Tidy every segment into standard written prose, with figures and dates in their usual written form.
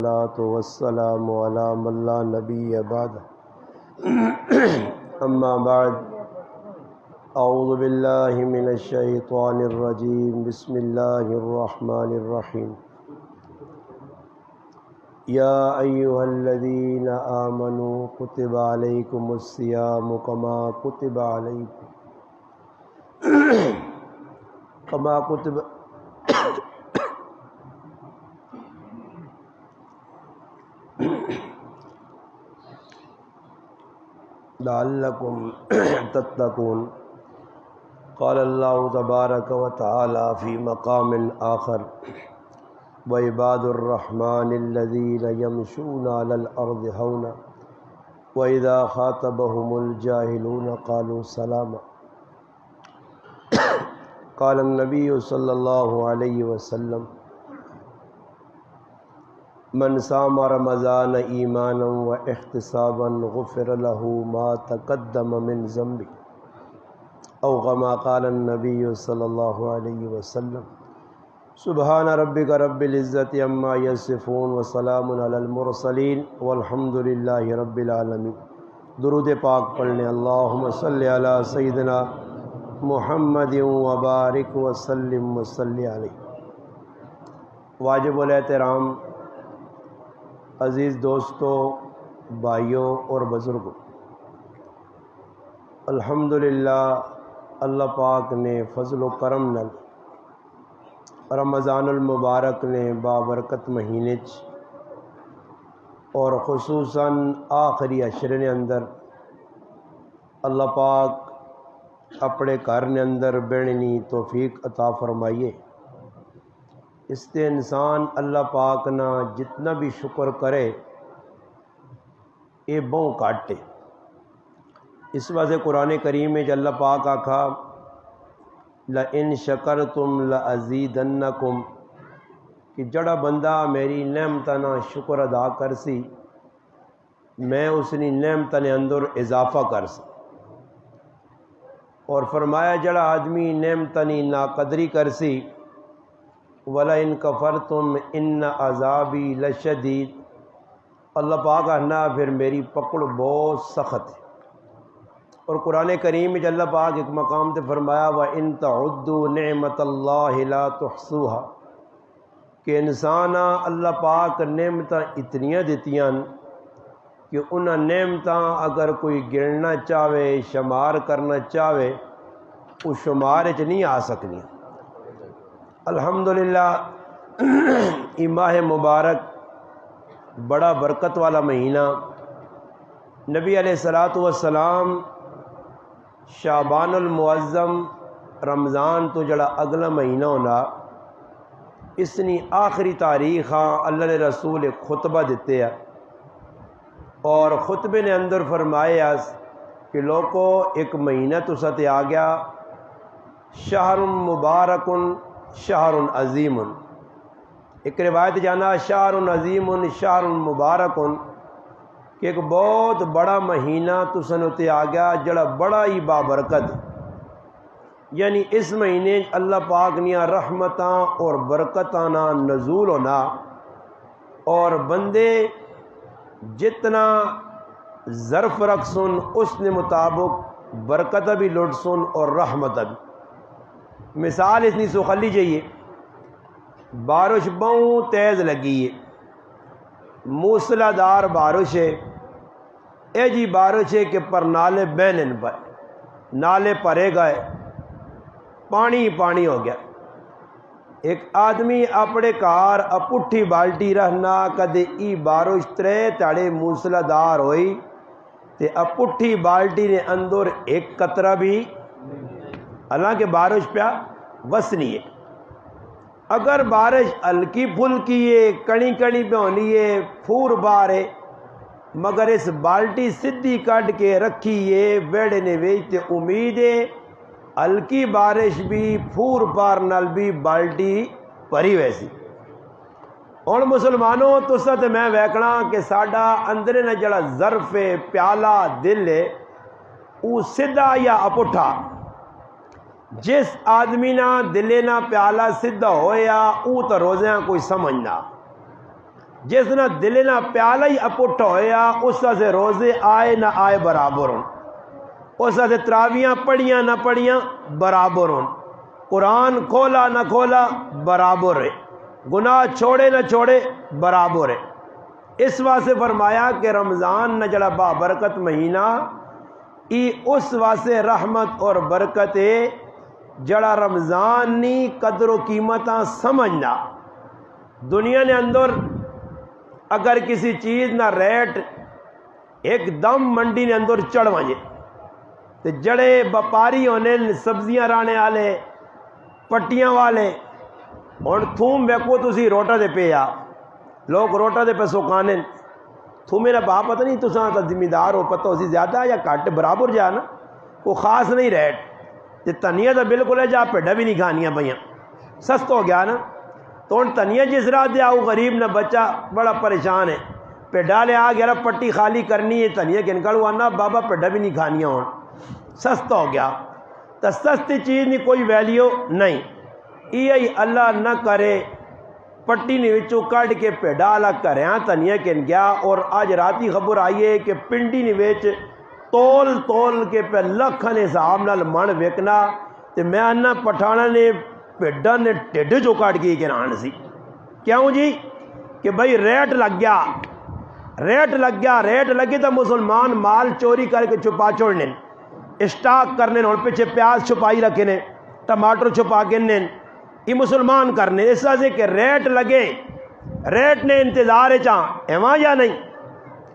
الصلاة والسلام على من لا نبي بعد أما بعد أعوذ بالله من الشيطان الرجيم بسم الله الرحمن الرحيم يا أيها الذين آمنوا كتب عليكم الصيام كما كتب لعلكم تتقون قال الله تبارك وتعالى في مقام آخر وعباد الرحمن الذين يمشون على الأرض هونا وإذا خاطبهم الجاهلون قالوا سلاما قال النبي صلى الله عليه وسلم من صام رمضان ایمانا و احتسابا غفر له ما تقدم من ذنبه او كما قال النبي صلی اللہ علیہ وسلم سبحان ربک رب العزت عما یصفون وسلام علی المرسلین والحمد للہ رب العالمین۔ درود پاک پڑھ لیں۔ اللہم صلی علی سیدنا محمد وبارک وسلم وصلی علیہ۔ واجب الاحترام عزیز دوستوں، بھائیوں اور بزرگوں، الحمدللہ اللہ پاک نے فضل و کرم نال رمضان المبارک نے بابرکت مہینے اور خصوصاً آخری عشرے نے اندر اللہ پاک اپنے گھر نے اندر بیٹھنے توفیق عطا فرمائیے۔ اس تے انسان اللہ پاک نہ جتنا بھی شکر کرے یہ بہت کاٹے۔ اس وجہ قرآن کریم میں اللہ پاک آکھا لَإِن شَكَرْتُمْ لَأَزِيدَنَّكُمْ کہ جڑا بندہ میری نعمتاں نا شکر ادا کر سی میں اس نے نعمتاں نے اندر اضافہ کر سی، اور فرمایا جڑا آدمی نعمتاں نی ناقدری کر سی وَلَئِن كَفَرْتُمْ إِنَّ عَذَابِي لَشَدِيدٌ، اللہ پاک کہنا پھر میری پکڑ بہت سخت ہے۔ اور قرآن کریم میں اللہ پاک ایک مقام تے فرمایا وَإِن تَعُدُّوا نِعْمَةَ اللَّهِ لَا تُحْصُوهَا کہ انسانا اللہ پاک نعمتاں اتنیاں دیتیاں کہ انہاں نعمتاں اگر کوئی گننا چاہے شمار کرنا چاہے وہ شمار وچ نہیں آ سکنی۔ الحمدللہ یہ ماہ مبارک بڑا برکت والا مہینہ، نبی علیہ الصلوۃ والسلام شعبان المعظم رمضان تو جڑا اگلا مہینہ ہونا اس نے آخری تاریخ اللہ نے رسول ایک خطبہ دیتے ہیں، اور خطبے نے اندر فرمایا کہ لوگوں ایک مہینہ تو تے آ گیا، شہر مبارک شہر عظیم، ایک روایت جانا شہر عظیم شہر مبارک کہ ایک بہت بڑا مہینہ تسن تے آ گیا جڑا بڑا ہی بابرکت، یعنی اس مہینے اللہ پاک نیا رحمتاں اور برکتاں نا نزول ہونا، اور بندے جتنا ظرف رکھ سن اس نے مطابق برکت بھی لٹ سن اور رحمت بھی۔ مثال اتنی سخلی چاہیے، بارش بہت تیز لگی ہے، موسلا دار بارش ہے، اے جی بارش ہے کہ پر نالے بہنن پر نالے پرے گئے، پانی پانی ہو گیا۔ ایک آدمی اپنے کار اپٹھی بالٹی رہنا کدے ای بارش ترے تاڑے موسلا دار ہوئی تے اپٹھی بالٹی نے اندر ایک قطرہ بھی، حالانکہ بارش پیا وسنی ہے۔ اگر بارش ہلکی پھلکی ہے کڑی کڑی پہ ہونی ہے پھور بار ہے، مگر اس بالٹی سدھی کٹ کے رکھی ہے بیڑے نے ویچتے امید ہے ہلکی بارش بھی پھور پار نال بھی بالٹی پری ویسی۔ اور مسلمانوں تو ست میں ویکنا کہ ساڈا اندرے نہ جڑا ظرف ہے پیالہ دل ہے وہ سدھا یا اپٹھا، جس آدمی نہ دلے نہ پیالہ سدھا ہویا او تو روزیاں کوئی سمجھنا، جس نہ دل نہ پیالہ ہی اپٹ ہویا اس سے روزے آئے نہ آئے برابر ہوں، اس سے تراویاں پڑھیاں نہ پڑھیاں برابر ہوں، قرآن کھولا نہ کھولا برابر ہے، گناہ چھوڑے نہ چھوڑے برابر ہے۔ اس واسطے فرمایا کہ رمضان نہ جڑا بابرکت مہینہ ای اس واسطے رحمت اور برکت ہے جڑا رمضان نی قدر و قیمتاں سمجھنا۔ دنیا نے اندر اگر کسی چیز نہ ریٹ ایک دم منڈی نے اندر چڑھ وجے تو جڑے بپاری ہونے سبزیاں رانے والے پٹیاں والے اور تھوم ویکو تسی روٹا دے پہ آ لوگ روٹا دے پہ سکانے تھوم میرا باپ پتہ نہیں تساں تا ذمہ دار ہو پتہ اسی زیادہ یا کٹ برابر جا نا کوئی خاص نہیں ریٹ تے تنیا تو بالکل ہے جا پیڈا بھی نہیں کھانیاں پہ سست ہو گیا نا تو ان تنیا جس رات دے آؤ غریب نہ بچہ بڑا پریشان ہے پیڈا لے آ گیا پٹی خالی کرنی ہے تنیا کے نکل ہوا نا بابا پیڈا بھی نہیں کھانیاں ہوں سست ہو گیا تو سستی چیز نہیں کوئی ویلیو نہیں یہ اللہ نہ کرے پٹی نے وچوں کٹ کے پیڈا الگ کرے ہاں تنیا کے گیا اور آج راتی خبر آئی ہے کہ پنڈی نے ویچ تول کے پہ لکھن حساب نال من وکنا تے میں آنا پٹھانا نے پیڈا نے ٹھڈ جو کٹ کے گران سی کیوں جی کہ بھائی ریٹ لگی تو مسلمان مال چوری کر کے چھپا چھوڑنے اسٹاک کرنے اور پیچھے پیاز چھپائی رکھنے ٹماٹر چھپا کے یہ مسلمان کرنے اس وجہ کہ ریٹ لگے ریٹ نے انتظار چاہ ایواں یا نہیں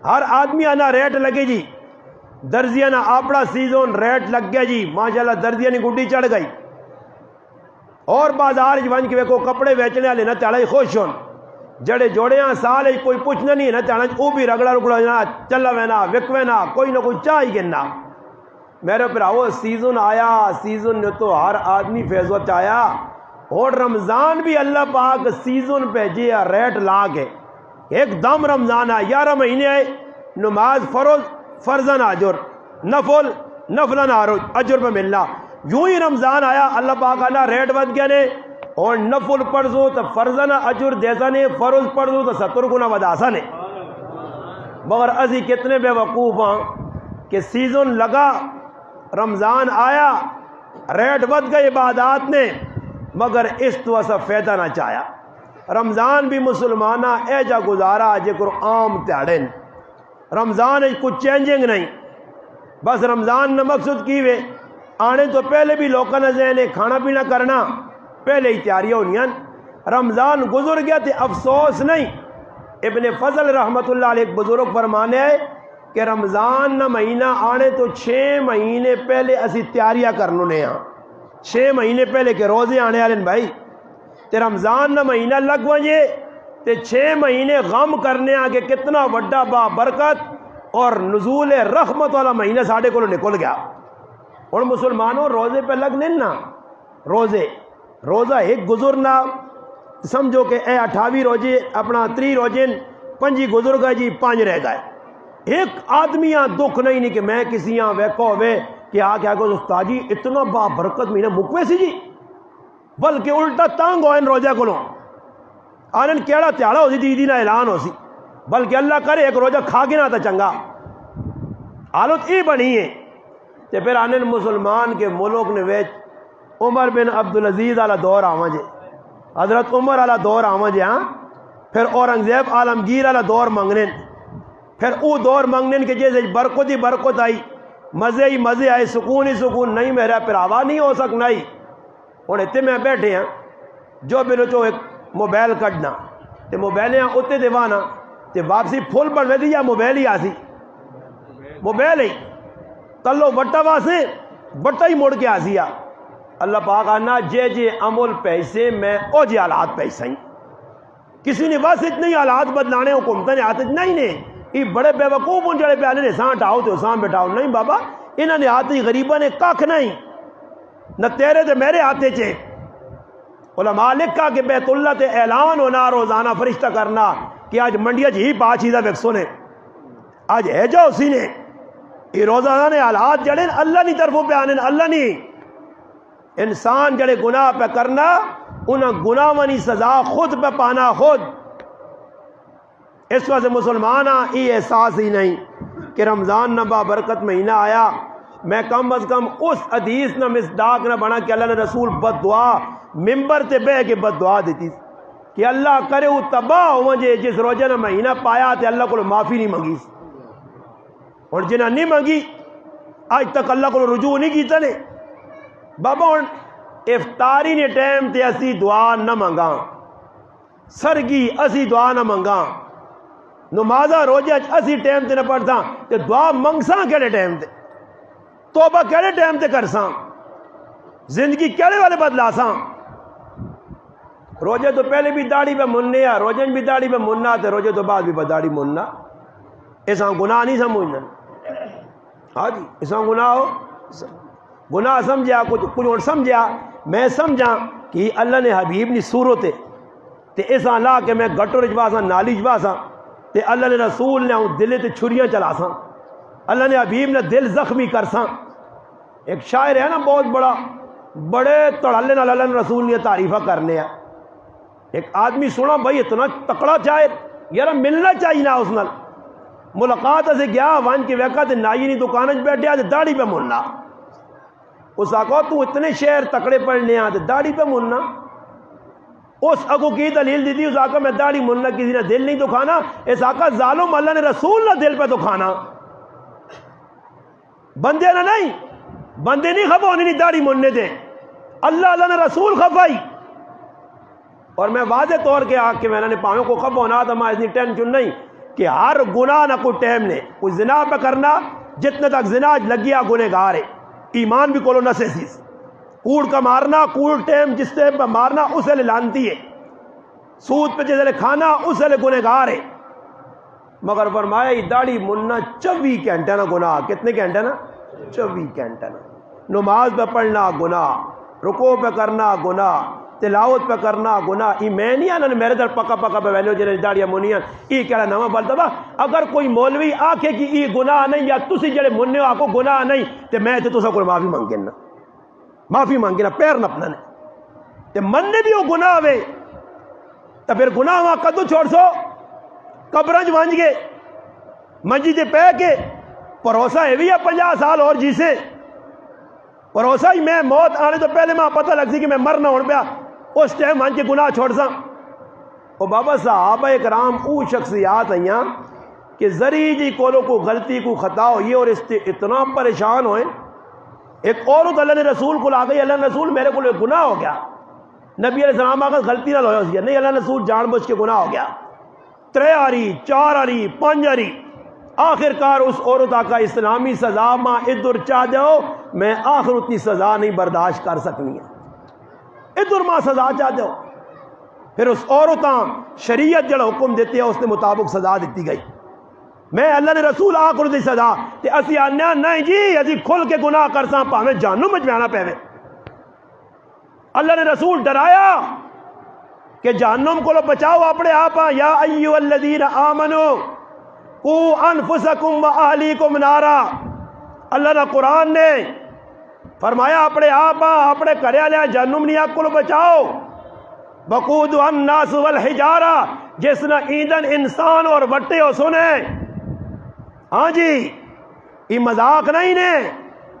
ہر آدمی آنا ریٹ لگے جی درزیہ نہ اپنا سیزن ریٹ لگ گیا جی ماشاءاللہ درزیہ نے گڈی چڑھ گئی اور بازار ون کے ویکو کپڑے ویچنے والے نہ تیڑا ہی خوش ہون جڑے جوڑے ہاں سال کوئی پوچھنا نہیں نہ تیڑا وہ بھی رگڑا رگڑا چلا وینا وکوے نہ کوئی نہ کوئی چاہ ہی گنا میرے پراؤ سیزن آیا سیزن نے تو ہر آدمی فیضوت آیا اور رمضان بھی اللہ پاک سیزن پہ جی ریٹ لا کے ایک دم رمضان آیا 11 مہینے آئے نماز فرضاً اجر نفلاً اجر پہ ملنا یوں ہی رمضان آیا اللہ پاک آنا ریٹ ود گیا نے اور نفل پڑھ دو تو فرضاً اجر جیسا نے فرض پڑھ دو تو 70 گنا وداسا نے مگر ازی کتنے بے وقوف ہاں کہ سیزن لگا رمضان آیا ریٹ ود گئے عبادات نے مگر اس تو ایسا فائدہ نہ چاہیا رمضان بھی مسلمانہ اے جا گزارا جکر عام تیاڑیں رمضان کچھ چینجنگ نہیں بس رمضان نہ مقصد کی وے آنے تو پہلے بھی لوگوں نے ذہن کھانا پینا کرنا پہلے ہی تیاریاں ہونیاں رمضان گزر گیا تو افسوس نہیں ابن فضل رحمۃ اللہ علیہ بزرگ فرمانے ہے کہ رمضان نہ مہینہ آنے تو 6 مہینے پہلے اسی تیاریاں کرنے ہاں 6 مہینے پہلے کہ روزے آنے والے بھائی تے رمضان نہ مہینہ لگ وجے تے 6 مہینے غم کرنے آگے کتنا وڈا با برکت اور نزول رحمت والا مہینہ ساڑھے کو نکل گیا اور مسلمانوں روزے پہ لگ نہیں نا روزہ ایک گزرنا سمجھو کہ اے 28 روزے اپنا 3 روزے 5 گزر گئے جی 5 رہ گئے ایک آدمی یہاں دکھ نہیں کہ میں کسی یہاں ویکو ہوئے کہ کیا کہ استاد جی اتنا با برکت مہینہ مکوے سی جی بلکہ الٹا تانگ ہوئے ان روزہ کو آنن کیڑا تیاڑا ہو سی دیدی نہ اعلان ہو سی بلکہ اللہ کرے ایک روزہ کھا کے نہ تا چنگا حالت یہ بنی ہے تے پھر آنن مسلمان کے ملک نے ویچ عمر بن عبدالعزیز والا دور آواں جے حضرت عمر والا دور آواں جے ہاں پھر اورنگزیب عالمگیر والا دور منگنے پھر او دور منگنے کہ جیسے برکت ہی برکت آئی مزے ہی مزے آئے سکون ہی سکون نہیں میرا پھر آواز نہیں ہو سکنا ہی اور اتنے میں بیٹھے ہیں جو میرے چو ایک موبائل کٹنا تے موبائلیں اتنے دیوانا تے واپسی پھول بڑھوے دی یا موبائل ہی آسی موبائل ہی کلو بٹا واسے بٹا ہی موڑ کے آسی اللہ پاک آنا جے عمل پیسے میں او جے حالات پیسے ہی کسی نے بس اتنے حالات بدلانے حکومتیں نے آتے نہیں نے یہ بڑے بے وقوف ان جڑے پیالے نے سان ہٹاؤ تو سان بٹھاؤ نہیں بابا انہوں نے آتے غریبہ نے کھ نہیں نہ تیرے تے میرے آتے چے علماء لکھا کہ بیت اللہ تے اعلان ہونا روزانہ فرشتہ کرنا کہ آج منڈیا جی پا چیزہ ویکسو نے آج ہے جو اسی نے یہ روزانہ نے حالات جڑے اللہ نہیں طرفوں پہ آنے اللہ نہیں انسان جڑے گناہ پہ کرنا انہیں گناہ ونی سزا خود پہ پانا خود اس وجہ سے مسلمان یہ احساس ہی نہیں کہ رمضان نہ بابرکت مہینہ آیا میں کم از کم اس حدیث نہ مصداق نہ بنا کہ اللہ نے رسول بد دعا ممبر تے بہ کے بد دعا دیتی کہ اللہ کرے وہ تباہ ہو جے جس روزہ نہ مہینہ پایا تے اللہ کو معافی نہیں منگی اور جنہیں نہیں منگی آج تک اللہ کو رجوع نہیں کیتا نے بابا ہوں افطاری نے ٹائم تے اسی دعا نہ منگا سرگی اسی دعا نہ منگا نمازہ روزہ اسی ٹائم تے نہ پڑھتا تے دعا منگساں کہڑے ٹائم تے توبہ کہڑے ٹائم تے کرساں زندگی کہڑے والے بدلاساں روزے تو پہلے بھی داڑھی پہ مننے آ روزے بھی داڑھی پہ مننا تے روزے تو بعد بھی داڑھی مننا ایسا گناہ نہیں سمجھنا ہاں جی ایسا گناہ ہو گناہ سمجھا کچھ اور سمجھا میں سمجھا کہ اللہ نے حبیب نی صورت تے ایسا لا کہ میں گٹر جواساں نالی جواساں تے اللہ نے رسول نے دلے تے چھریاں چلاساں اللہ نے حبیب نے دل زخمی کرساں ایک شاعر ہے نا بہت بڑا بڑے تڑالے نال اللہ نے رسول نے تعریفہ کرنے ہیں ایک آدمی سنا بھائی اتنا تکڑا شاعر یار ملنا چاہیے نا اس نال ملاقات سے گیا وان کے ویکا تے نائی نہیں دکان وچ بیٹھیا تے داڑھی پہ مننا اس آقا تو اتنے شعر تکڑے پڑھنے آ تے داڑھی پہ مننا اس اگو کی دلیل دی تھی اس آقا میں داڑھی مننا کسی نے دل نہیں دکھانا اس آقا ظالم اللہ نے رسول نہ دل پہ دکھانا بندے نہ نہیں بندے نہیں خفا ہونے نہیں داڑھی مننے دے اللہ نے رسول خفائی اور میں واضح طور کے آ کے میں نے پاؤں کو خفا ہونا تھا میں اتنی ٹینشن نہیں کہ ہر گناہ نہ کوئی ٹائم نے کوئی زنا پہ کرنا جتنے تک زنا لگیا گنہگار ہے ایمان بھی کولو نہ سیسیس کوڑ کا مارنا کوڑ ٹائم جس ٹائم پہ مارنا اسے لے لانتی ہے سود پہ جسے لے کھانا اسے لے گنہگار ہے مگر فرمایا یہ داڑھی مننا 24 گھنٹے نہ گناہ کتنے گھنٹے نا 24 گھنٹے نا نماز پہ پڑھنا گناہ رکوع پہ کرنا گناہ تلاوت پہ کرنا گناہ یہ میں نہیں آنا میرے در پکا پکا پہ ویلیو جنہیں داڑیاں منیاں یہ کہنا نواں بلتا با اگر کوئی مولوی آکھے کہ یہ گناہ نہیں یا تسی جڑے مننے ہو آکو گناہ نہیں تے میں تے تسا کو معافی مانگنا معافی مانگنا پیر نہ اپنا نے تے مننے بھی ہو گناہ ہوئے تے پھر گناہ وہاں کدو چھوڑ سو قبرنج وانج گے منجی دے پہ کے پروسہ ہے بھی 50 سال اور جیسے پروسہ ہی میں موت آنے تو پہلے میں پتہ لگ سی کہ میں مرنا ہون پیا اس ٹائم ہن کے گناہ چھوڑ سا او بابا صحابہ اکرام او شخصیات ہیں کہ ذری جی کولو کو غلطی کو خطا ہو یہ اور اتنا پریشان ہوئے ایک عورت اللہ نے رسول کو لا گئی اللہ نے رسول میرے کو گناہ ہو گیا نبی علیہ السلام آگا غلطی نہ لویا سی نہیں اللہ نے رسول جان بوجھ کے گناہ ہو گیا 3 آری 4 آری 5 آری آخر کار اس عورت آقا اسلامی سزا ماں ادھر چاہ جاؤ میں آخر اتنی سزا نہیں برداشت کر سکنی ہے ادھر ماں سزا چاہ جاؤ پھر اس عورتاں شریعت جڑا حکم دیتی ہے اس کے مطابق سزا دیتی گئی میں اللہ نے رسول آخر دی سزا تے اسی آنیا نہیں جی اسی کھل کے گناہ کرساں پاہمیں جانوں مجھ میں آنا پہوے اللہ نے رسول ڈرایا کہ جہنم کو لو بچاؤ اپنے آپا یا ایو الذین آمنو قو انفسکم و اہلیکم نارا اللہ نے قرآن نے فرمایا اپنے آپا اپنے کریا لیا جہنم نہیں آپ کو لو بچاؤ وقود الناس والحجارہ جس نے ایندھن انسان اور وٹے ہو سنے ہاں جی یہ مذاق نہیں نے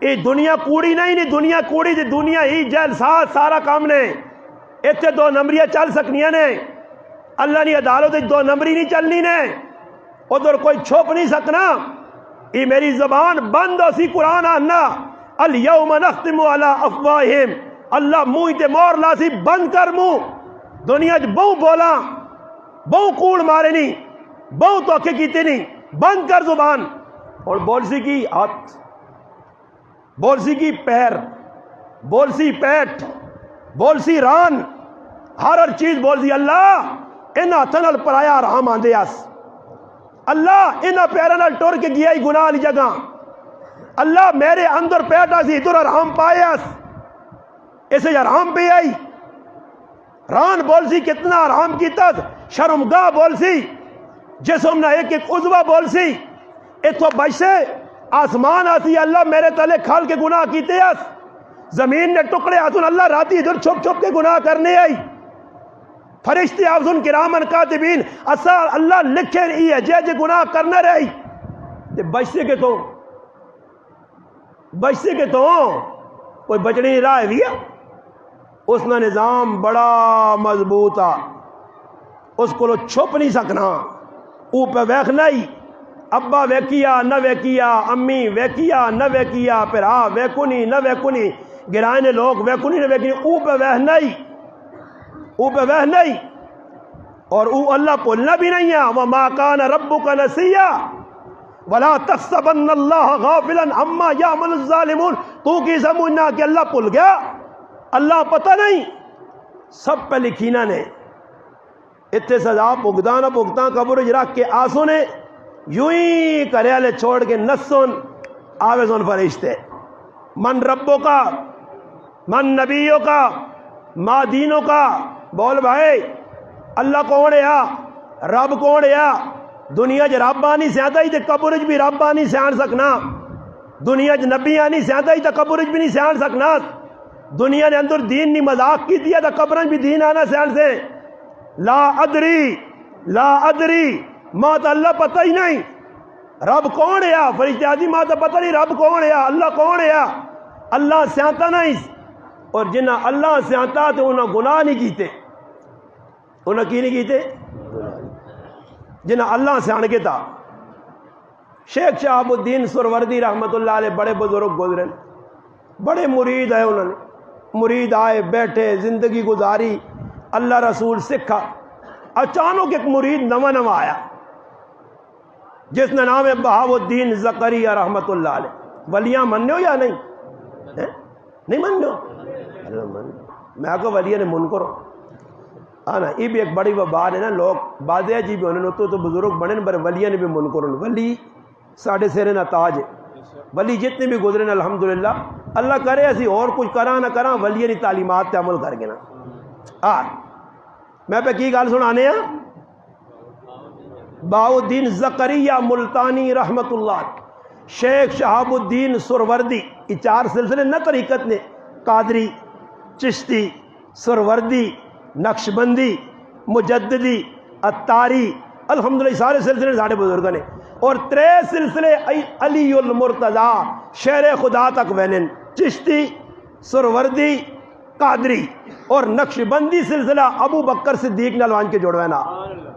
یہ دنیا کوڑی نہیں نے دنیا کوڑی دی دنیا ہی جیل ساتھ سارا کام نے اتنے 2 نمبریاں چل سکنیاں نے اللہ نے عدالت 2 نمبری نہیں چلنی نے ادھر کوئی چھپ نہیں سکنا یہ میری زبان بند ہو سی قرآن آنا الیوم نختم علی افواہہم اللہ منہ تے مور لاسی بند کر منہ دنیا چ بہو بولا بہو کوڑ مارے نہیں بہو توکے کیتے نہیں بند کر زبان اور بول سی کی ہاتھ بول سی کی پیر بول سی پیٹ بول سی ران ہر چیز بول سی اللہ ان ہاتھوں نال پرایا آرام آندے آس اللہ ان پیروں نال ٹر کے گیا ہی گناہ والی جگہ اللہ میرے اندر پیٹا سی ادھر آرام پائے آس اسے آرام پہ آئی ران بول سی کتنا آرام کیتا شرمگاہ بول سی جسم نہ ایک ایک عضو بول سی اتو بچ سے آسمان آسی اللہ میرے تلے کھال کے گناہ کیتے آس زمین نے ٹکڑے آسن اللہ راتی ادھر چھپ چھپ کے گناہ کرنے آئی فرشتے حافظ کرامن کاتبین اسا اللہ لکھے رہی ہے جے گناہ کرنا رہی تے بچتے کے تو کوئی بچنی راہ بھی ہے اس کا نظام بڑا مضبوط آ اس کو چھپ نہیں سکنا او پہ ویکھنا ہی ابا ویکیا نہ ویکیا امی ویکیا نہ ویکیا پھر ویکونی نہ ویکونی گرائنے لوگ ویکونی نہ ویکونی او پہ وہنا ہی اور او اللہ بھولنا بھی نہیں ہے وما کان ربک نسیا ولا تحسبن اللہ غافلا عما یعمل الظالمون تو کی سمجھنا کہ اللہ بھول گیا اللہ پتہ نہیں سب پہ لکھینا نے اتنے سزا بھگتاں قبر رکھ کے آسو نے یوں ہی کریالے چھوڑ کے نسن آوے سن فرشتے من ربوں کا من نبیوں کا ما دینوں کا بول بھائی اللہ کون ہے رب کون ہے دنیا چ رب آنی سیاتا ہی تے قبر چ بھی رب آنی سیان سکنا دنیا چ نبی آنی سیاتا ہی تے قبر چ بھی نہیں سیان سکنا دنیا نے اندر دین نہیں مذاق کی دیا تے قبر چ بھی دین آنا سیان سے لا ادری ماں تو اللہ پتہ ہی نہیں رب کون ہے فرشتے آدھی ماں تو پتہ نہیں رب کون ہے اللہ کون ہے اللہ سیاتا نہیں اور جنہ اللہ سیاتا تو انہیں گناہ نہیں کیتے انہیں کی نہیں کیتے جنہ اللہ سیان کے تھا شیخ شہاب الدین سروردی رحمت اللہ علیہ بڑے بزرگ گزرے بڑے مرید ہے انہوں نے مرید آئے بیٹھے زندگی گزاری اللہ رسول سکھا اچانک ایک مرید نواں آیا جس نے نام ہے بہاو الدین زکریا رحمت اللہ علیہ ولیاں مننے ہو یا نہیں مننے ہو میں کو ولیاں نے منکر ہو نا یہ بھی ایک بڑی بات ہے نا لوگ بازیا جی بھی انہوں تو بزرگ بنے پر ولیاں نے بھی منکر ہو ولی ساڑھے سیرے نہ تاج ہے ولی جتنے بھی گزرے نا الحمدللہ اللہ کرے اسی اور کچھ کرا نہ کرا ولیاں کی تعلیمات تے عمل کر کے نا میں پہ کی گال سنانے ہیں بہاو الدین زکریا ملتانی رحمت اللہ شیخ شہاب الدین سروردی یہ 4 سلسلے نہ طریقت نے قادری چشتی سروردی نقشبندی مجددی اتاری الحمدللہ سارے سلسلے سارے بزرگوں نے اور 3 سلسلے علی المرتضی شیر خدا تک وینن چشتی سروردی قادری اور نقشبندی سلسلہ ابو بکر صدیق نلوان کے جوڑوینا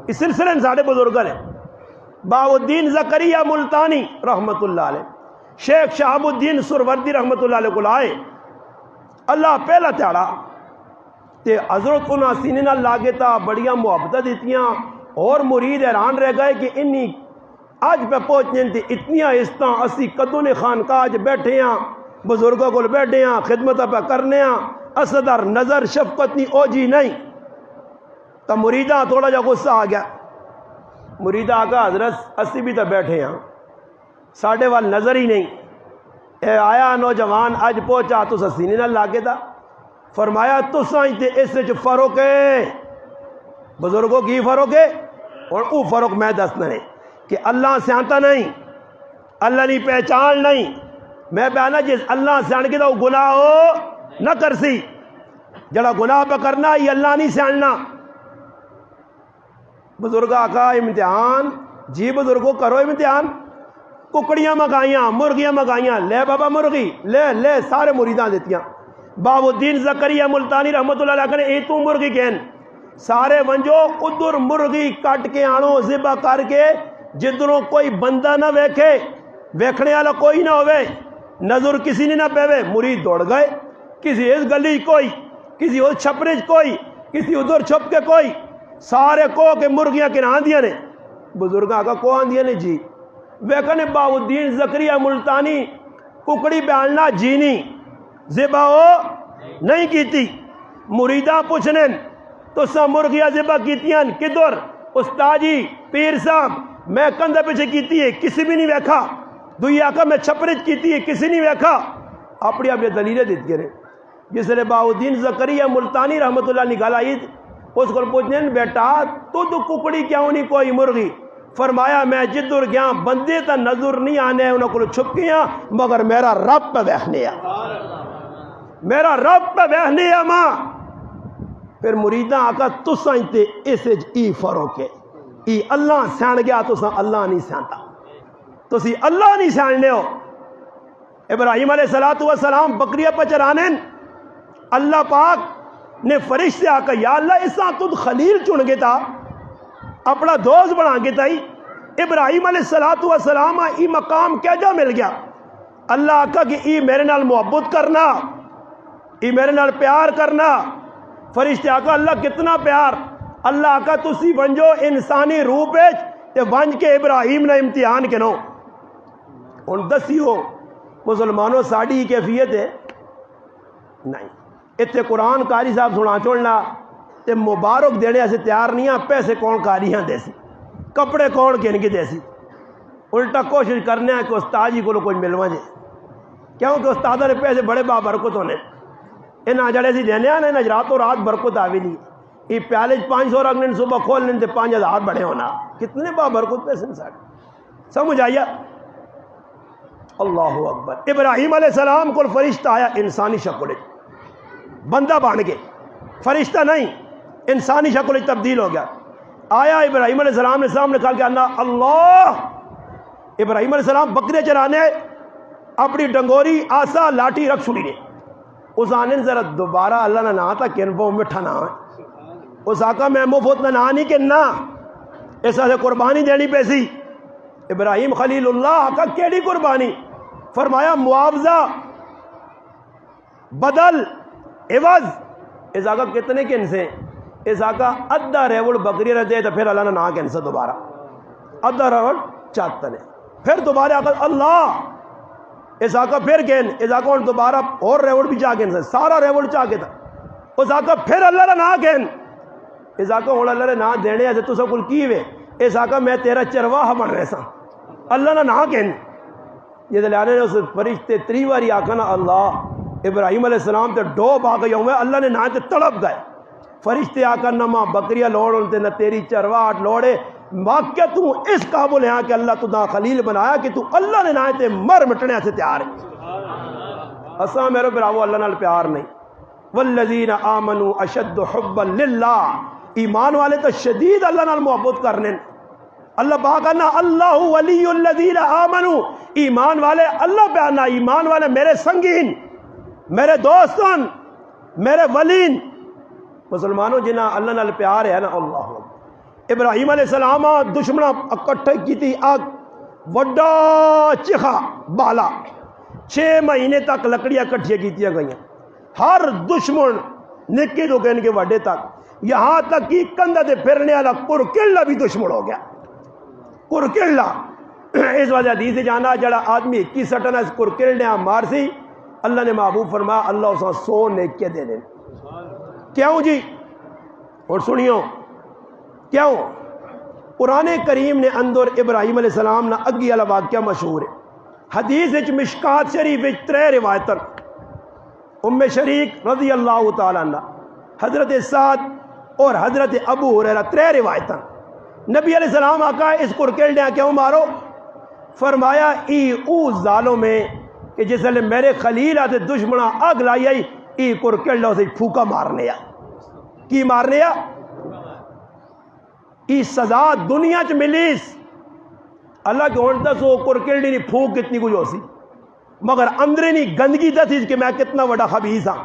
اس سلسلے سارے بزرگوں نے بہاو الدین زکریا ملتانی رحمت اللہ علیہ شیخ شہاب الدین سروردی رحمت اللہ علیہ کو لائے اللہ پہلا تیارا تے حضرت انہاں سینے نہ لاگے تا بڑیاں محبتہ دیتیاں اور مرید حیران رہ گئے کہ انی آج پہ پہنچنے تھی اتنیاں عزتاں اسی قدوں نے خانقاہ آج بیٹھے ہیں بزرگوں کو بیٹھے ہیں خدمت پہ کرنے ہیں اصدر نظر شفقت نہیں او جی نہیں تو مریدہ تھوڑا جا غصہ آ گیا مریدہ آگا حضرت اسی بھی تو بیٹھے ہیں ساڑھے وال نظر ہی نہیں اے آیا نوجوان آج پہنچا تو سینے نہ لاگے تھا فرمایا تو سائنتے اس سے جو فرق ہے بزرگوں کی فرق ہے اور او فرق میں دسنا ہے کہ اللہ سیانتا نہیں اللہ نہیں پہچان نہیں میں پہنا جس اللہ سیان کے تو گناہ ہو نہ کرسی جڑا گناہ پہ کرنا یہ اللہ نہیں سیاننا بزرگ آقا امتحان جی بزرگوں کرو امتحان ککڑیاں مگائیاں مرغیاں مگائیاں لے بابا مرغی لے سارے مریداں دیتیاں بہاو الدین زکریا ملتانی رحمت اللہ علیہ نے تو مرغی کہن سارے ونجو ادھر مرغی کٹ کے آنو ذبح کر کے جدروں کوئی بندہ نہ ویکھے ویکھنے والا کوئی نہ ہوئے نظر کسی نے نہ پیوے مرید دوڑ گئے کسی اس گلی کوئی کسی اس چھپرے کوئی کسی ادھر چھپ کے کوئی سارے کو کہ مرغیاں کن آندیاں نے بزرگاں کا کو آندیاں نے جی ویکھنے بہاو الدین زکریا ملتانی ککڑی بیاننا جینی ذبح ہو نہیں کیتی مریداں پوچھنے تو سا مرغیاں ذبح کیتیاں کدھر استاد جی پیر صاحب میں کندھے پیچھے کیتی ہے کسی بھی نہیں ویکھا دوئی آقا میں چھپرج کیتی ہے کسی نہیں ویکھا اپنی آپ یہ دلیلیں دیتی رہے جس نے بہاو الدین زکریا ملتانی رحمت اللہ نکالا اس کو پوچھنے بیٹا تو ککڑی کیا ہونی کوئی مرغی فرمایا میں جدر گیا بندے تا نظر نہیں آنے انہوں کو چھپ گیا مگر میرا رب پہ بیخنے میرا رب پہ بیخنے ماں پھر مریداں آقا تساں تے اسے ای فرق ہے، ای اللہ سیان گیا تساں اللہ نہیں سیانتا، تسی اللہ نہیں سیاننے ہو۔ ابراہیم علیہ السلام بکریہ پہ چرانے، اللہ پاک نے فرشتے آقا یا اللہ اساں تُد خلیل چن گے تا اپنا دوست بنا گے تائی ابراہیم علیہ السلام ای مقام کیا جا مل گیا؟ اللہ آقا کہ ای میرے نال محبت کرنا، ای میرے نال پیار کرنا۔ فرشتے آقا اللہ کتنا پیار، اللہ آقا تسی ونجو انسانی روح پیچ تے ونج کے ابراہیم نے امتحان کے نو ان دسی ہو مسلمانوں ساڑی کیفیت ہے نہیں۔ اتنے قرآن قاری صاحب سنا چھوڑنا تے مبارک دینے سے تیار نہیں ہیں، پیسے کون قاریاں دے سی، کپڑے کون کن کی دے سی، الٹا کوشش کرنے ہیں کہ استاد جی کو کچھ ملوا جائے، کیونکہ استادہ نے پیسے بڑے بابرکت ہونے انہاں جڑے سی دینے ہیں انہاں راتوں رات برکت آوی نہیں، یہ پیالے 500 رکھنے صبح کھولنے تے 5000 بڑے ہونا، کتنے بابرکت پیسے ساڑھے، سمجھ آیا؟ اللہ اکبر۔ ابراہیم علیہ السلام کو فرشتہ آیا انسانی شکل، بندہ بن گئے، فرشتہ نہیں، انسانی شکل تبدیل ہو گیا۔ آیا ابراہیم علیہ السلام نے سامنے کھا کے انا اللہ، ابراہیم علیہ السلام بکرے چرانے اپنی ڈنگوری آسا لاٹھی رکھ چھوڑی نے، اس آنے ذرا دوبارہ اللہ نے نہ تھا کنبوں مٹھا نہ ہے، اس آقا میں مفت نہ نہیں کہ نہ ایسا سے قربانی دینی پیسی۔ ابراہیم خلیل اللہ آقا کیڑی قربانی؟ فرمایا معاوضہ بدل عوض۔ اس آقا کتنے کن سے؟ اس آقا ادھا ریوڑ بکری رہتے تو پھر اللہ نے نہ کن سے دوبارہ ادھا ریوڑ چاہتا نے، پھر دوبارہ آقا اللہ، اس آقا پھر کن، اس آقا دوبارہ اور ریوڑ بھی چاہ کن سے، سارا ریوڑ چاہ کے تھا، اس آقا پھر اللہ نے نہ کن، اس آقا ہوں اللہ نے نہ دینے ایسے تو سب کل کیوے، اس آقا میں تیرا چرواہ بن رہے سا، اللہ نے نہ کن۔ یہ دلیانے نے اس فرشتے تریواری آقا نا اللہ، ابراہیم علیہ السلام تے ڈوب آ گئی ہوں اللہ نے نہ تے تڑپ گئے، فرشتے آقا نہ ماں بکریاں لوڑ انتے نہ تیری چرواہٹ لوڑے، واقعہ تو اس قابل ہے کہ اللہ تو دا خلیل بنایا کہ تو اللہ نے نہ تے مر مٹنے سے تیار ہے۔ اساں میرے براو اللہ نال پیار نہیں، والذین آمنوا اشد حبا للہ، ایمان والے تو شدید اللہ نال محبت کرنے، اللہ پاک کہنا اللہ ولی الذین آمنوا، ایمان والے اللہ پہ آنا، ایمان والے میرے سنگین، میرے دوستان، میرے ولین، مسلمانوں جنہ اللہ نال پیار ہے نا اللہ۔ ابراہیم علیہ السلام دشمنہ اکٹھے کی تھی آگ وڈا چخا بالا، 6 مہینے تک لکڑیاں کٹھیاں کیتیاں گئیں، ہر دشمن نکی تو کہنے کے وڈے تک، یہاں تک کہ کندھا دے پھرنے والا کرکلہ بھی دشمن ہو گیا، کرکلہ۔ اس وجہ حدیث سے جانا جڑا آدمی 21 سٹنا اس کرکلنے مار سی، اللہ نے محبوب فرمایا اللہ اسا 100 نیکیاں دے دیں۔ کیوں جی؟ اور سنیو کیوں؟ قرآن کریم نے اندر ابراہیم علیہ السلام نہ اگی والا واقعہ مشہور ہے، حدیث وچ مشکات شریف وچ 3 روایتاں، ام شریک رضی اللہ تعالی عنہ، حضرت سعد اور حضرت ابو ہریرہ، 3 روایتاں۔ نبی علیہ السلام آقا اس کرکل نے کیوں مارو؟ فرمایا ای او ظالم ہے کہ جس لئے میرے خلیل آتے دشمنہ آگ لائی آئی، ای کرکل سے پھوکا مارنے آ، کی مارنے آ؟ ای سزا دنیا چ ملیس، اللہ کے ہونتا سو کرکل نہیں پھوک کتنی کچھ ہو سی، مگر اندرے نہیں گندگی دسی کہ میں کتنا وڈا خبیث ہاں،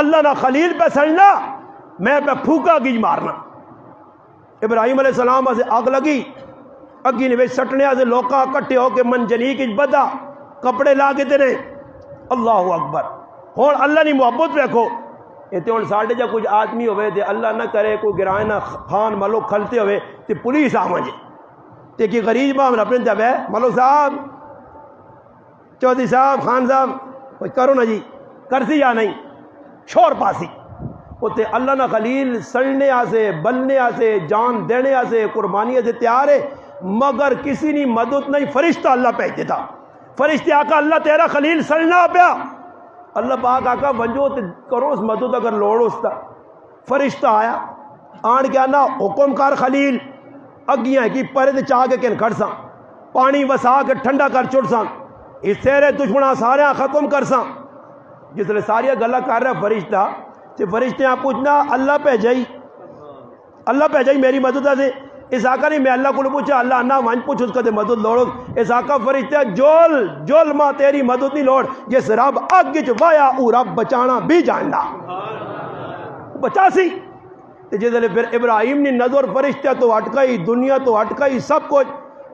اللہ نہ خلیل پہ سڑنا، میں پہ پھوکا گیج مارنا۔ ابراہیم علیہ السلام سے آگ لگی، اگی نے سٹنے سے لوکاں کٹھے ہو کے منجنی کی بدا کپڑے لا کے دینے، اللہ اکبر۔ ہون اللہ نے محبت رکھو، یہ ہوں ساڑھے جا کچھ آدمی ہوئے تھے اللہ نہ کرے کوئی گرائے نہ خان ملک کھلتے ہوئے تو پولیس آ مجھے تے کہ غریب ہم اپنے دب ہے ملک صاحب، چودھری صاحب، خان صاحب کوئی کرو نا جی، کرسی یا نہیں، شور پاسی ہوتے اللہ نہ خلیل سڑنے آسے بلنے آسے جان دینے آسے قربانی سے تیار ہے، مگر کسی نے مدد نہیں، فرشتہ اللہ پہ دیتا، فرشتے آقا اللہ تیرا خلیل سڑنا پیا، اللہ پاک آقا ونجو کرو اس مدد اگر لوڑ اس تا، فرشتہ آیا آن کے آنا حکم کر خلیل، اگیاں کی پرے چاہ کے کن کھڑ ساں، پانی وسا کے ٹھنڈا کر چڑ ساں، اس تیرے دشمنہ سارے ختم کر ساں، جس لئے ساری گلہ کر رہا فرشتہ تو فرشتے آپ پوچھنا اللہ پہ جائی میری مدد سے اس آقا نے میں اللہ کو پوچھا اللہ نہ وانج پوچھ اس کا دے مدد لوڑو اس آقا فرشتے جول ماں تیری مدد نہیں لوڑ جس رب اگ چ وایا او رب بچانا بھی جاننا بچا سی جس لئے پھر ابراہیم نے نظر فرشتے تو اٹکائی دنیا تو اٹکائی سب کچھ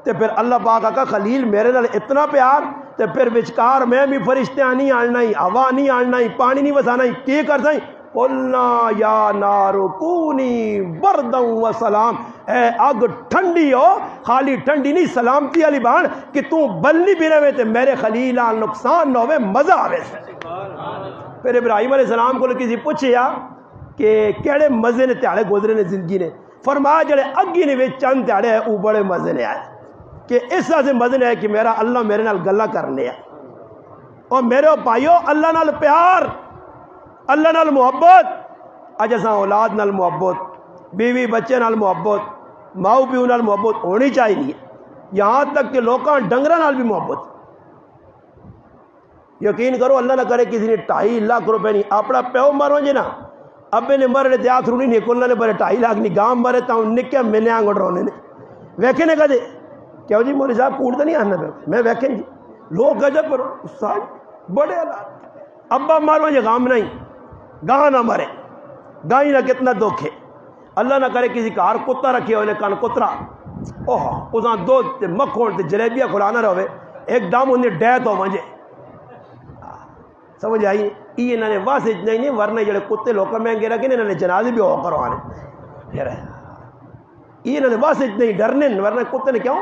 تے پھر اللہ پاک آقا خلیل میرے نال اتنا پیار تے پھر وچکار میں بھی فرشتے نہیں آنا ہی ہوا نہیں آنا ہی پانی نہیں وسانا ہی کی کر سائیں قلنا یا نارو کونی بردن و سلام اے اگ ٹھنڈی ہو خالی ٹھنڈی نہیں سلامتی علی بان کہ تو بلنی بھی رہے تے میرے خلیلہ نقصان نہ ہوئے مزہ آوے پھر ابراہیم علیہ السلام کو کسی پوچھیا کہ کیڑے مزے نے تیارے گزرے نے زندگی نے فرمایا جڑے اگی نے چند تیارے ہیں وہ بڑے مزے نے آئے کہ اس طرح سے مزے نے ہے کہ میرا اللہ میرے نال گلہ کرنے ہے اور میرے بھائیو اللہ نال پیار اللہ نال محبت اج اساں اولاد نال محبت بیوی بچے نال محبت ماؤ پیو نال محبت ہونی چاہیے یہاں تک کہ لوکاں ڈنگراں نال بھی محبت یقین کرو اللہ نہ کرے کسی نے 2.5 لاکھ روپے نہیں اپنا پیو مارو جی نا ابے نے مرے دیات رونی نکلنا نے بڑے 2.5 لاکھ نہیں گام مرے تا نکے منے آنگڑ رونے نے ویکھے نے کدے کیوں جی مولوی صاحب کوڑ تو نہیں آنا پہ میں ویکھیں جی لوگ گجب پر استاد بڑے اللہ ابا مارو جی گام نہیں گاہ نہ مرے گاہی نہ کتنا دکھ ہے اللہ نہ کرے کسی کار کتا رکھے ہوئے کان کترا اوہ اساں دو مکھون تے جلیبیاں کھلانا رہے ایک دم انہیں ڈیتھ ہو مجھے سمجھ آئی یہ انہوں نے واسط نہیں ورنہ جڑے کتے لوگ مہنگے رکھے انہوں نے جنازے بھی ہو کروانے یہ انہوں نے واسط نہیں ڈرنے ورنہ کتے نے کیوں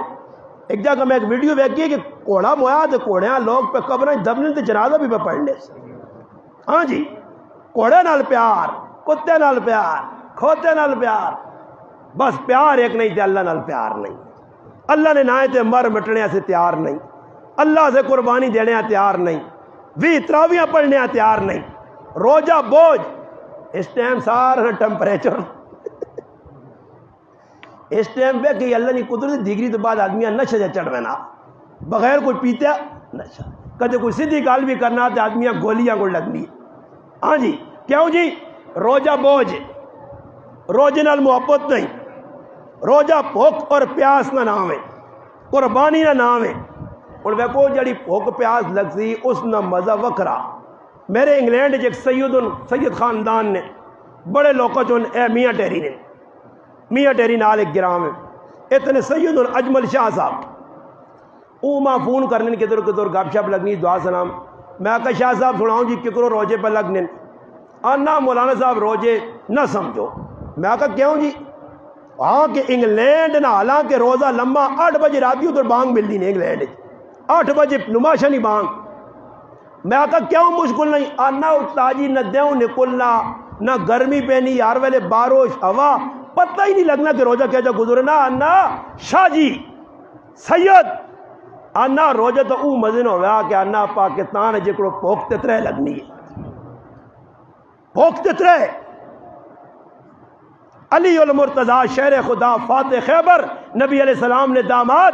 ایک جگہ میں ایک ویڈیو دیکھی ہے کہ کوڑا مویا تو کوڑیاں لوگ پہ قبریں دبنے تے جنازہ بھی پہ پڑھنے ہاں جی کوڑے نال پیار کتے نال پیار کھوتے نال پیار بس پیار ایک نہیں تے اللہ نال پیار نہیں اللہ نے نہ تے مر مٹنے سے تیار نہیں اللہ سے قربانی دینے تیار نہیں بھی تراویاں پڑھنے تیار نہیں روزہ بوجھ اس ٹائم سارا ٹمپریچر اس ٹائم پہ کہ اللہ نے قدرت دیگری تو بعد آدمی نشہ جا چڑھ بنا بغیر کوئی پیتا نشہ کدے کوئی سیدھی گال بھی کرنا تو آدمیاں گولیاں کو لگنی ہاں جی کیوں جی روزہ بوجھ روزے نال محبت نہیں روزہ بھوک اور پیاس نہ نام ہے قربانی نہ نام ہے اور ویکو جڑی بھوک پیاس لگ سی اس نہ مزہ وکھرا میرے انگلینڈ ایک سید خاندان نے بڑے لوگوں چون اے میاں ٹیری نے میاں ٹیری نال ایک گرام ہے اتنے سید اجمل شاہ صاحب او ماں فون کرنے کدھر کدھر گپ شپ لگنی دعا سلام میں کہا شاہ صاحب سناؤں جی ککرو روزے پہ لگنے آنا مولانا صاحب روزے نہ سمجھو میں کہا کیوں جی ہاں کہ انگلینڈ نہ حالانکہ روزہ لمبا 8 بجے راتی ادھر بانگ ملتی نہیں انگلینڈ 8 بجے نماشا نہیں بانگ میں کہا کیوں مشکل نہیں آنا تاجی نہ دیوں نکلنا نہ گرمی پہ نہیں یار ویلے بارش ہوا پتہ ہی نہیں لگنا کہ روزہ کیا جا گزرنا آنا شاہ جی سید آنا روزہ تو او مزن ہو گیا کہ آنا پاکستان ہے جکڑو پوکتے ترے لگنی ہے پوکتے ترے علی المرتضی شہر خدا فاتح خیبر نبی علیہ السلام نے داماد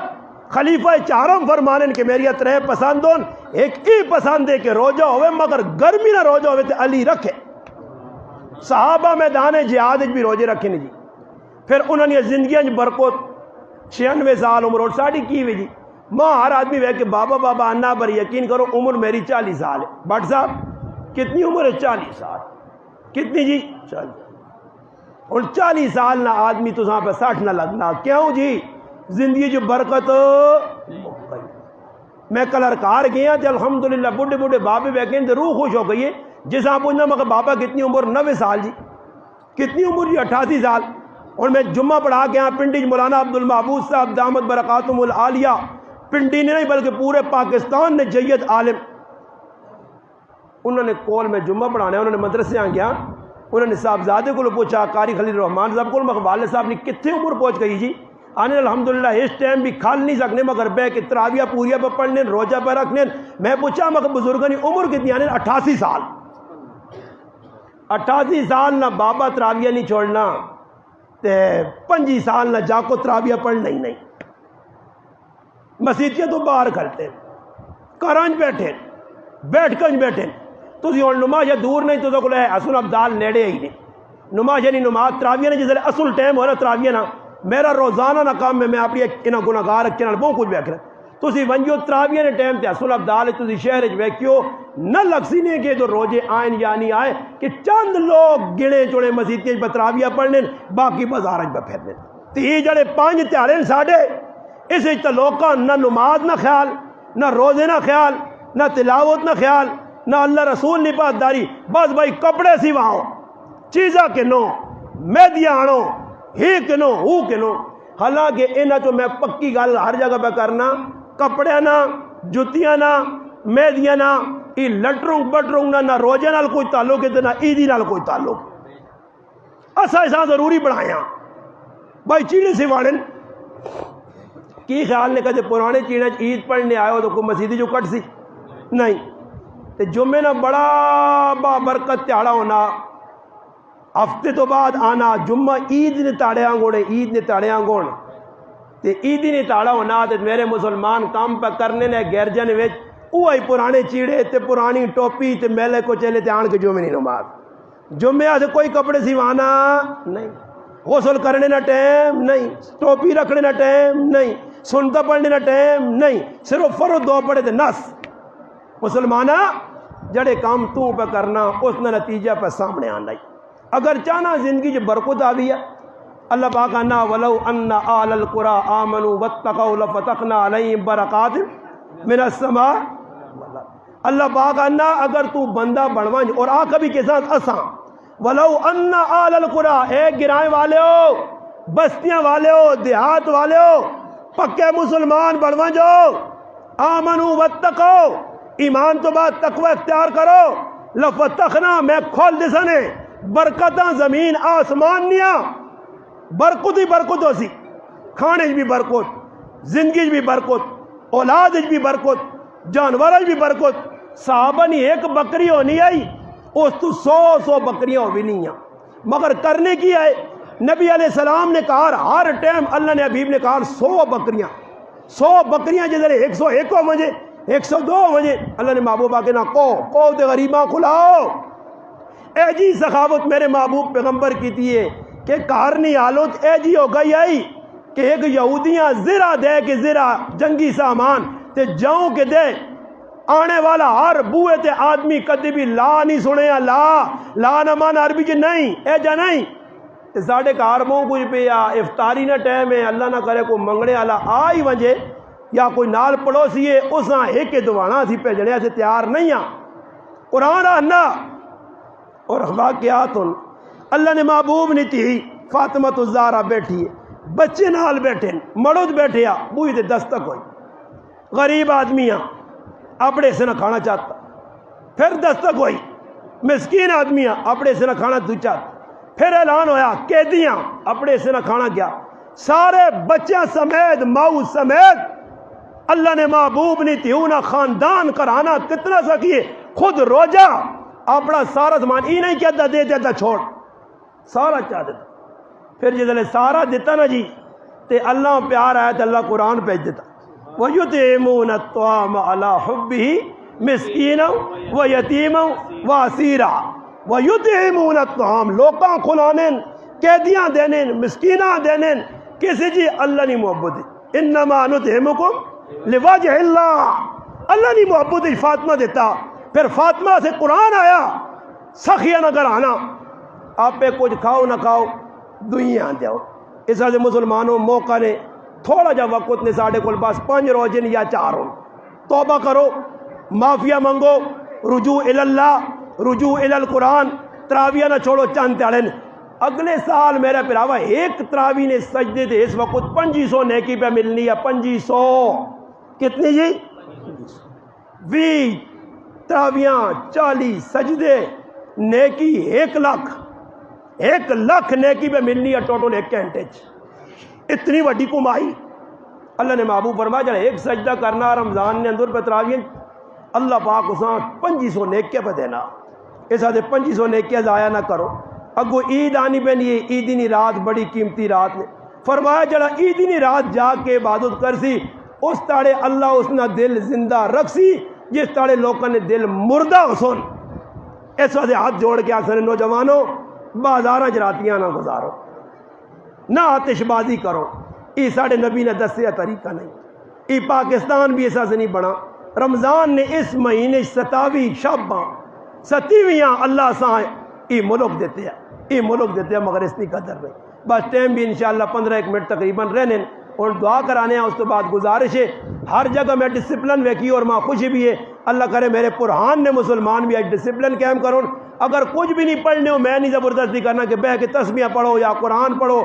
خلیفہ چارم فرمانن کہ میری ترے پسند ہون ایک ہی پسند ہے کہ روزہ ہوئے مگر گرمی نہ روزہ ہوئے تو علی رکھے صحابہ میدان جہاد بھی روزے رکھے نہیں جی پھر انہوں نے زندگیاں برکت 96 سال عمر اور ساڑھی کی ہوئی جی ماں ہر آدمی وے کہ بابا بابا انا پر یقین کرو عمر میری 40 سال ہے بٹ صاحب کتنی عمر ہے 40 سال کتنی جی 40 اور 40 سال نہ آدمی تو پہ 60 نہ لگنا کیوں جی زندگی جو برکت میں کلرکار گیا تھے الحمدللہ بڑھے بڑھے بابے بیٹھے روح خوش ہو گئی ہے جس آپ پوچھنا مگر بابا کتنی عمر 90 سال جی کتنی عمر جی 88 سال اور میں جمعہ پڑھا کے یہاں پنڈی مولانا عبد المحبوب صاحب دامت برکاتہم العالیہ پنڈی نے نہیں بلکہ پورے پاکستان نے جید عالم انہوں نے کول میں جمعہ پڑھانا ہے انہوں نے مدرسے آ گیا انہوں نے صاحبزادے کو پوچھا قاری خلیل الرحمان صاحب کو مگر والد صاحب نے کتنے عمر پہنچ گئی جی آنے الحمدللہ اس ٹائم بھی کھال نہیں سکنے مگر بے کہ تراویہ پوریا پہ پڑھنے روزہ پہ رکھنے میں پوچھا مگر بزرگانی عمر کتنی آنے 88 سال 88 سال نہ بابا تراویہ نہیں چھوڑنا تے 25 سال نہ جا کو تراویہ پڑھنا ہی نہیں مسیحیت تو باہر کھلتے کرانج بیٹھے بیٹھ کنج بیٹھے تسی ہن نماز دور نہیں تو کو ہے اصل ابدال نیڑے ہی نہیں نماز یعنی نماز تراویح نے جس اصل ٹائم ہو نا تراویح نا میرا روزانہ نا کام میں اپنی انہاں گناہگار رکھے نال بہت کچھ ویکھنا تسی ونجو تراویح نے ٹائم تے اصل ابدال تسی شہر وچ ویکھیو نہ لگ سی نے کہ تو روزے آئیں یا نہیں آئے کہ چند لوگ گنے چوڑے مسجد وچ تراویح پڑھنے باقی بازار وچ پھرنے تے یہ جڑے 5 تہاڑے ساڈے اس وچ تے لوکاں نہ نماز نہ خیال نہ روزے نہ خیال نہ تلاوت نہ خیال نہ اللہ رسول نہیں پاسداری بس بھائی کپڑے سیواؤ چیزاں کنو مہدیاں آنو ہی کنو ہو کنو حالانکہ انہاں تو میں پکی گل ہر جگہ پہ کرنا کپڑے نہ جتیاں نہ مہدیاں نہ یہ لٹروں بٹروں نہ روزے نال کوئی تعلق ہے نہ عیدی نال کوئی تعلق ایسا ضروری بنایا بھائی چیڑے سیواڑے کی خیال نے کہتے پرانے چیڑے عید پڑھنے آئے ہو تو کوئی مسیدی جو کٹ سی نہیں تے جمعے نہ بڑا با برکت تہاڑا ہونا ہفتے تو بعد آنا جمعہ عید نے تاڑے آنگوڑے عید نے تاڑے آنگوڑ تے عید نے تاڑا ہونا تے میرے مسلمان کام پہ کرنے نے گرجن وچ وہی پرانے چیڑے تے پرانی ٹوپی تے میلے کو چلے تے آن کے جمعے نہیں نماز جمعہ سے کوئی کپڑے سیوانا نہیں غسل کرنے نہ ٹائم نہیں ٹوپی رکھنے نہ ٹائم نہیں سنتا پڑھنے نہ ٹائم نہیں صرف فرض 2 پڑھے تے نس مسلمانہ جڑے کام تو پہ کرنا اس نے نتیجہ پہ سامنے آنا ہی اگر چاہنا زندگی جو برکت آوی ہے اللہ پاک انا ولو ان آل القرى آمنوا واتقوا لفتحنا علیہم برکات من السماء اللہ پاک انا اگر تو بندہ بڑھوان اور آ کبھی کے ساتھ اساں ولو ان آل القرى ایک گرائیں والے ہو بستیاں والے ہو دیہات والے ہو پکے مسلمان بڑھوان جو آمنوا واتقوا ایمان تو بعد تقوی اختیار کرو لفتحنا میں کھول دے سنے برکتاں زمین آسمان نیا برکت ہی برکت ہو سی کھانے بھی برکت زندگی بھی برکت اولاد بھی برکت جانور بھی برکت صحابہ نے ایک بکری ہونی آئی اس تو 100 بکریاں ہو بھی نہیں ہیں مگر کرنے کی ہے نبی علیہ السلام نے کہا ہر ٹائم اللہ نے حبیب نے کہا 100 بکریاں جدھر 101 ہو مجھے 102 مجھے اللہ نے محبوبہ کے نہ کو تے غریباں کھلاؤ اے جی سخاوت میرے محبوب پیغمبر کی تھی ہے کہ کارنی حالت اے جی ہو گئی آئی کہ ایک یہودیاں زرہ دے کہ زرہ جنگی سامان تے جاؤں کے دے آنے والا ہر بوئے تے آدمی کدی بھی لا نہیں سنے لا نمان عربی جی نہیں اے جا نہیں تے ساڑھے کاربوں کچھ پہ یا افطاری نہ ٹائم ہے اللہ نہ کرے کوئی منگنے والا آئی وجہ یا کوئی نال پڑوسی ہے اس ہاں ایک دوانا سی پہ جڑے سے تیار نہیں ہاں قرآن آنا اور واقعات اللہ نے محبوب نہیں تھی فاطمہ الزہرا بیٹھی ہے بچے نال بیٹھے مرد بیٹھے بوئی دے دستک ہوئی غریب آدمیاں اپنے سے نہ کھانا چاہتا پھر دستک ہوئی مسکین آدمیاں اپنے سے نہ کھانا تو چاہتا پھر اعلان ہویا قیدیاں اپنے سے نہ کھانا گیا سارے بچیاں سمیت ماؤ سمیت اللہ نے محبوب نہیں تھی نہ خاندان کرانا کتنا سکیے خود روجہ اپنا سارا سامان ہی نہیں کہتا دے دیتا چھوڑ سارا چاہ دیتا پھر جس نے سارا دیتا نا جی تے اللہ پیار آیا تو اللہ قرآن بھیج دیتا وَيُطْعِمُونَ الطَّعَامَ عَلَىٰ حُبِّهِ مِسْكِينًا وَيَتِيمًا وَأَسِيرًا وَيُطْعِمُونَ الطَّعَامَ لوکاں کھلانے قیدیاں دینے مسکیناں دینے کسی جی اللہ نہیں محبت انما نطعمکم لوجہ اللہ نہیں محبت فاطمہ دیتا پھر فاطمہ سے قرآن آیا سخیہ نہ کرانا آپ پہ کچھ کھاؤ نہ کھاؤ دنیا جاؤ اس سے مسلمانوں موقع نے تھوڑا جا وقت نے ساڑھے کل پاس 5 روزے یا 4 ہو توبہ کرو معافیہ منگو رجوع اللہ رجوع القرآن تراویہ نہ چھوڑو چند تیڑے اگلے سال میرا پراوا ایک تراوی نے سجدے تھے اس وقت 500 نیکی پہ ملنی ہے 500 کتنی جی 20 تراویاں 40 سجدے نیکی 1 لاکھ نیکی پہ ملنی ہے ٹوٹل 1 گھنٹے اتنی وڈی کمائی اللہ نے محبوب فرمایا جڑا ایک سجدہ کرنا رمضان نے اندر پہ تراویہ اللہ پاک اساں 500 نیکیاں پہ دینا ایسا دے 500 نیکیاں ضائع نہ کرو اگو عید آنی پہ نہیں ہے عیدی رات بڑی قیمتی رات نے فرمایا جڑا عیدی رات جا کے عبادت کر سی اس تاڑے اللہ اس نے دل زندہ رکھ سی جس تاڑے لوگوں نے دل مردہ حسن اس وجہ ہاتھ جوڑ کے آسنے نوجوانوں بازاراں راتیاں نہ گزارو، نہ آتش بازی کرو، یہ ساڑھے نبی نے دسیا طریقہ نہیں، یہ پاکستان بھی ایسا سے نہیں بنا۔ رمضان نے اس مہینے 27 شعباں 27 اللہ ساں یہ ملک دیتے ہیں، یہ ملک دیتے ہیں، مگر اس کی قدر نہیں۔ بس ٹائم بھی انشاءاللہ 15 منٹ تقریباً رہنے اور دعا کرانے ہیں۔ اس تو بعد گزارش ہے ہر جگہ میں ڈسپلن ویکھی اور ماں خوشی بھی ہے، اللہ کرے میرے پرہان نے مسلمان بھی آج ڈسپلن قائم کرو۔ اگر کچھ بھی نہیں پڑھنے ہو، میں نہیں زبردستی کرنا کہ بہ کے تسبیحاں پڑھو یا قرآن پڑھو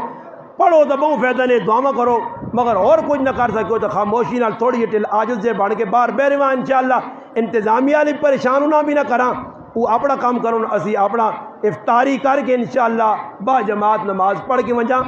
تو بہت فائدہ نہیں، دعا کرو، مگر اور کچھ نہ کر سکو تو خاموشی نال تھوڑی ٹل عاجز سے بڑھ کے باہر بہرواں انشاءاللہ انتظامیہ نے پریشان ہونا بھی نہ کراں، وہ اپنا کام کرو، اسی اپنا افطاری کر کے انشاءاللہ با جماعت نماز پڑھ کے وجہ